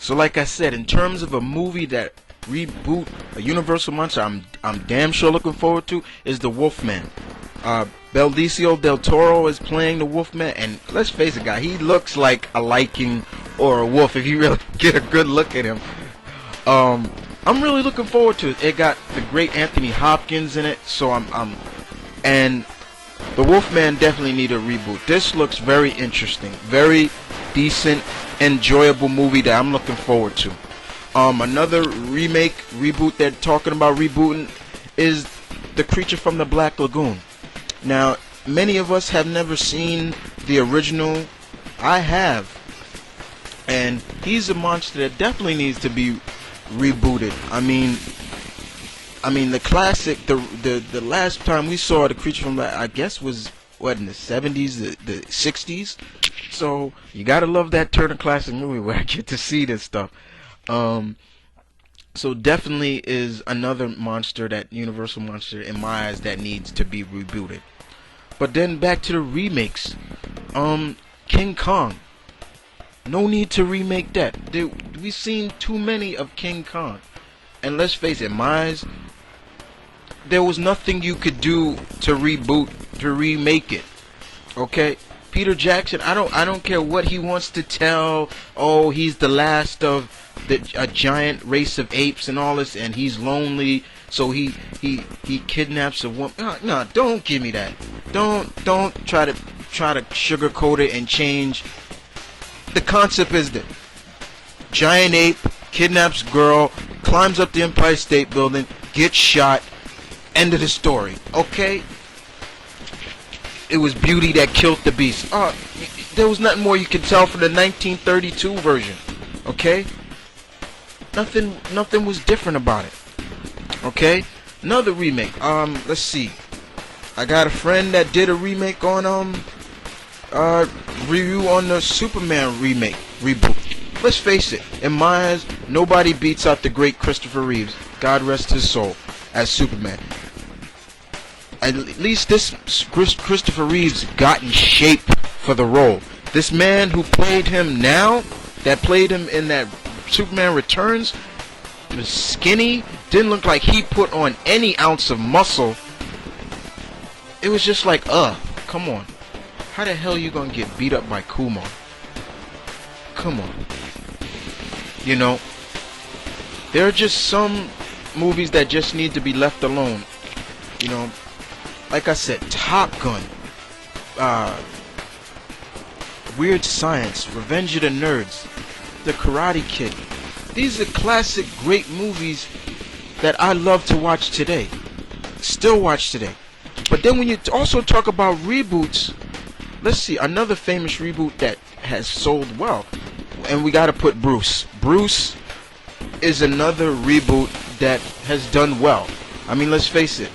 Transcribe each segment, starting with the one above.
So like I said, in terms of a movie that reboot a Universal monster I'm damn sure looking forward to is the Wolfman. Benicio del Toro is playing the Wolfman, and let's face it, guy, he looks like a Liking or a wolf if you really get a good look at him. I'm really looking forward to it. It got the great Anthony Hopkins in it, so and the Wolfman definitely need a reboot. This looks very interesting, very decent, enjoyable movie that I'm looking forward to. Another reboot they're talking about rebooting is The Creature from the Black Lagoon. Now, many of us have never seen the original. I have, and he's a monster that definitely needs to be rebooted. I mean the classic, the last time we saw The Creature from the, I guess, was what, in the 70s, the 60s. So you gotta love that Turner Classic movie where I get to see this stuff. So definitely is another monster, that Universal monster in my eyes, that needs to be rebooted. But then back to the remakes. King Kong. No need to remake that. We've seen too many of King Kong. And let's face it, in my eyes, there was nothing you could do to remake it. Okay? Peter Jackson, I don't care what he wants to tell. Oh, he's the last of a giant race of apes and all this, and he's lonely, so he kidnaps a woman. No, don't give me that. Don't try to sugarcoat it and change. The concept is that giant ape kidnaps girl, climbs up the Empire State Building, gets shot. End of the story. Okay? It was Beauty that killed the Beast. There was nothing more you could tell from the 1932 version. Okay? Nothing was different about it. Okay? Another remake. Let's see. I got a friend that did a remake on review on the Superman reboot. Let's face it, in my eyes, nobody beats out the great Christopher Reeves, God rest his soul, as Superman. At least this Christopher Reeves got in shape for the role. This man who played him now, that played him in that Superman Returns, was skinny, didn't look like he put on any ounce of muscle. It was just like, come on. How the hell are you gonna get beat up by Kumar? Come on. You know, there are just some movies that just need to be left alone. You know, like I said, Top Gun, Weird Science, Revenge of the Nerds, The Karate Kid. These are classic, great movies that I love to watch today. Still watch today. But then when you also talk about reboots, let's see, another famous reboot that has sold well. And we gotta put Bruce. Bruce is another reboot that has done well. I mean, let's face it.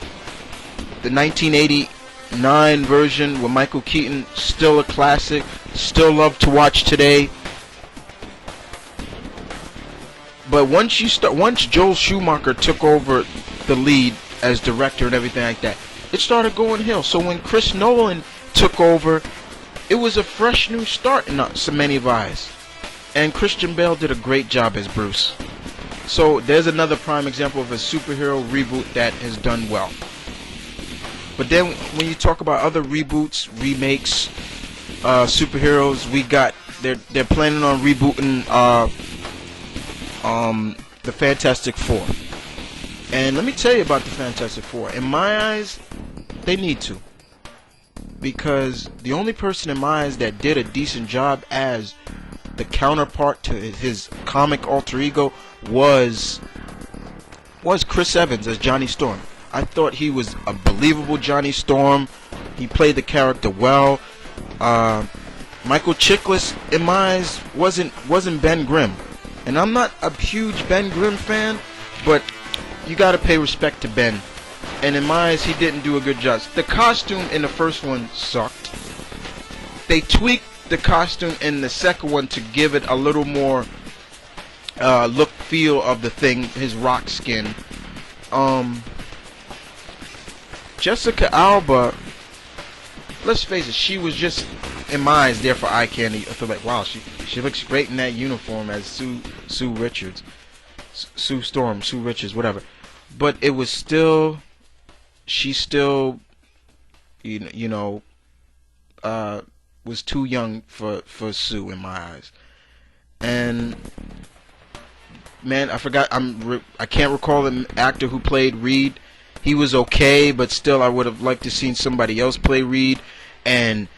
The 1989 version with Michael Keaton, still a classic. Still love to watch today. But once Joel Schumacher took over the lead as director and everything like that, it started going hill. So when Chris Nolan took over, it was a fresh new start in so many of eyes. And Christian Bale did a great job as Bruce. So there's another prime example of a superhero reboot that has done well. But then when you talk about other reboots, remakes, superheroes, we got they're planning on rebooting the Fantastic Four. And let me tell you about the Fantastic Four. In my eyes, they need to. Because the only person in my eyes that did a decent job as the counterpart to his comic alter ego was Chris Evans as Johnny Storm. I thought he was a believable Johnny Storm. He played the character well. Michael Chiklis, in my eyes, wasn't Ben Grimm. And I'm not a huge Ben Grimm fan, but you gotta pay respect to Ben. And in my eyes, he didn't do a good job. The costume in the first one sucked. They tweaked the costume in the second one to give it a little more look, feel of the thing, his rock skin. Jessica Alba, let's face it, she was just in my eyes there for eye candy. I feel like, wow, she looks great in that uniform as Sue Richards, Sue Storm, Sue Richards, whatever. But it was still, she still, was too young for Sue in my eyes. And man, I forgot. I can't recall the actor who played Reed. He was okay, but still, I would have liked to seen somebody else play Reed. And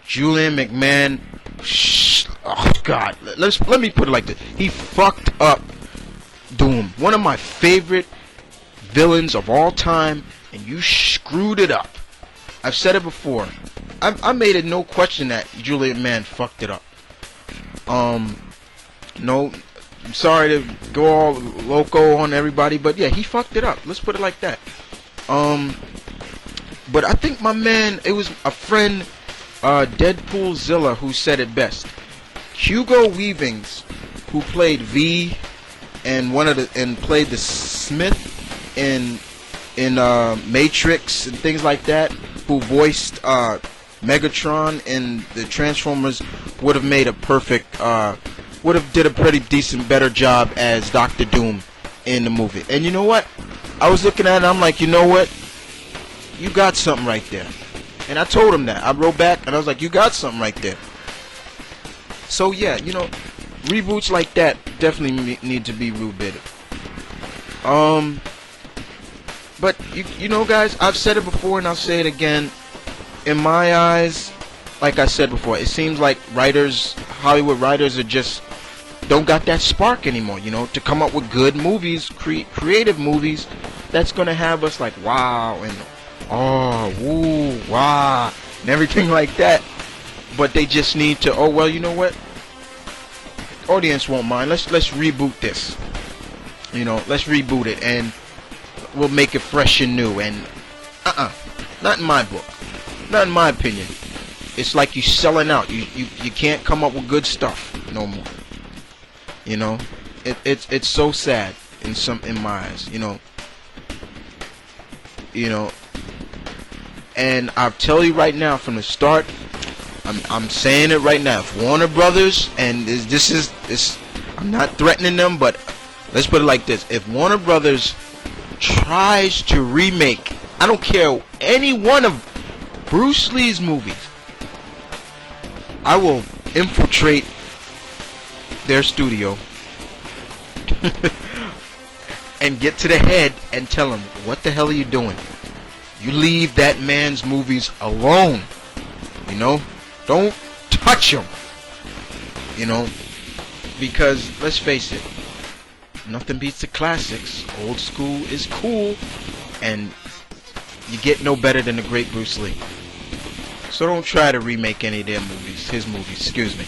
Julian McMahon, oh God, let me put it like this: he fucked up Doom, one of my favorite villains of all time, and you screwed it up. I've said it before. I made it no question that Julian McMahon fucked it up. No, I'm sorry to go all loco on everybody, but yeah, he fucked it up. Let's put it like that. But I think my man, it was a friend, Deadpool Zilla, who said it best. Hugo Weavings, who played V and played the Smith in Matrix and things like that, who voiced Megatron in the Transformers, would have made a perfect, would have did a pretty decent, better job as Doctor Doom in the movie. And you know what? I was looking at it, I'm like, you know what? You got something right there. And I told him that. I wrote back and I was like, you got something right there. So yeah, reboots like that definitely need to be rebooted. But guys, I've said it before and I'll say it again. In my eyes, like I said before, it seems like Hollywood writers don't got that spark anymore, to come up with good movies, creative movies that's gonna have us like wow and oh, woo, wow, and everything like that. But they just need to, oh well, you know what? Audience won't mind. Let's reboot this. Let's reboot it and we'll make it fresh and new. And not in my book, not in my opinion. It's like you selling out. You can't come up with good stuff no more. It's so sad in my eyes. And I'll tell you right now from the start, I'm saying it right now. If Warner Brothers, and this I'm not threatening them, but let's put it like this: if Warner Brothers tries to remake, I don't care, any one of Bruce Lee's movies, I will infiltrate their studio and get to the head and tell him, what the hell are you doing? You leave that man's movies alone. Don't touch him. Because let's face it, nothing beats the classics. Old school is cool, and you get no better than the great Bruce Lee. So don't try to remake any of their movies, his movies, excuse me.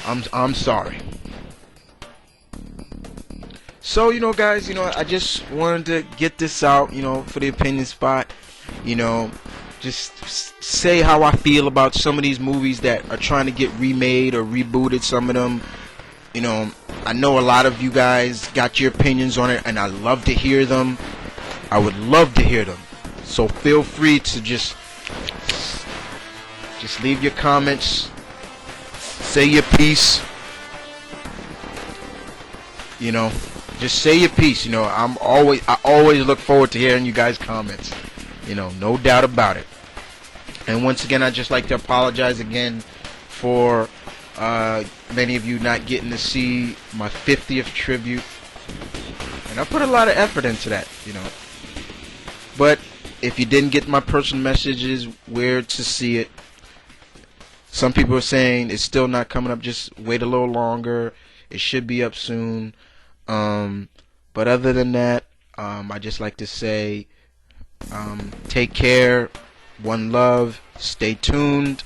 I'm sorry. So, guys, I just wanted to get this out, for the opinion spot. Just say how I feel about some of these movies that are trying to get remade or rebooted, some of them. I know a lot of you guys got your opinions on it, and I love to hear them. I would love to hear them. So feel free to just leave your comments, say your piece. Just say your piece. I always look forward to hearing you guys' comments. No doubt about it. And once again, I'd just like to apologize again for many of you not getting to see my 50th tribute. And I put a lot of effort into that, But if you didn't get my personal messages, where to see it? Some people are saying it's still not coming up. Just wait a little longer. It should be up soon. But other than that, I just like to say, take care, one love, stay tuned,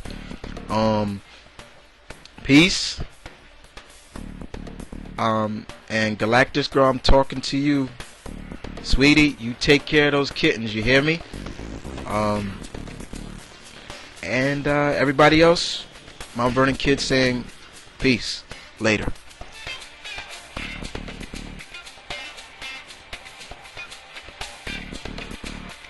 peace, and Galactus Girl, I'm talking to you, sweetie. You take care of those kittens, you hear me? And everybody else, Mount Vernon Kid saying peace. Later.